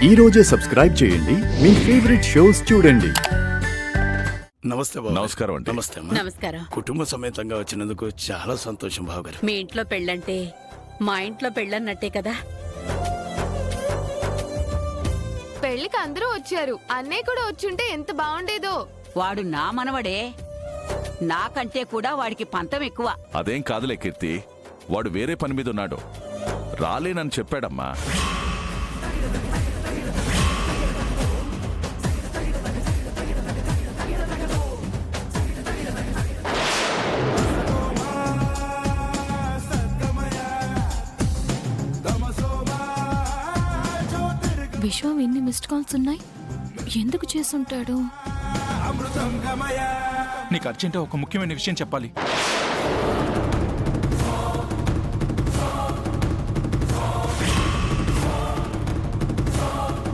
ఈ రోజే సబ్స్క్రైబ్ చేయండి, మీ ఫేవరెట్ షోస్ చూడండి. నమస్తే బాబు. నమస్కారం అండి. నమస్తే అమ్మా. నమస్కారం. కుటుంబ సమేతంగా వచ్చినందుకు చాలా సంతోషం బాబు గారు. మీ ఇంట్లో పెళ్ళంటే మా ఇంట్లో పెళ్ళన్నట్టే కదా. పెళ్లికి అందరూ వచ్చారు, అన్నయ్య కూడా వచ్చుంటే ఎంత బాగుండేదో. వాడు నా మనవడే, నాకంటే కూడా వాడికి పంతం ఎక్కువ. అదేం కాదులే కీర్తి, వాడు వేరే పని మీద ఉన్నాడు, రాలేనని చెప్పాడమ్మా. విశ్వం ఎన్ని మిస్డ్ కాల్స్ ఉన్నాయి, ఎందుకు చేసుంటాడు? నీకు అర్జెంట్ ఒక ముఖ్యమైన విషయం చెప్పాలి.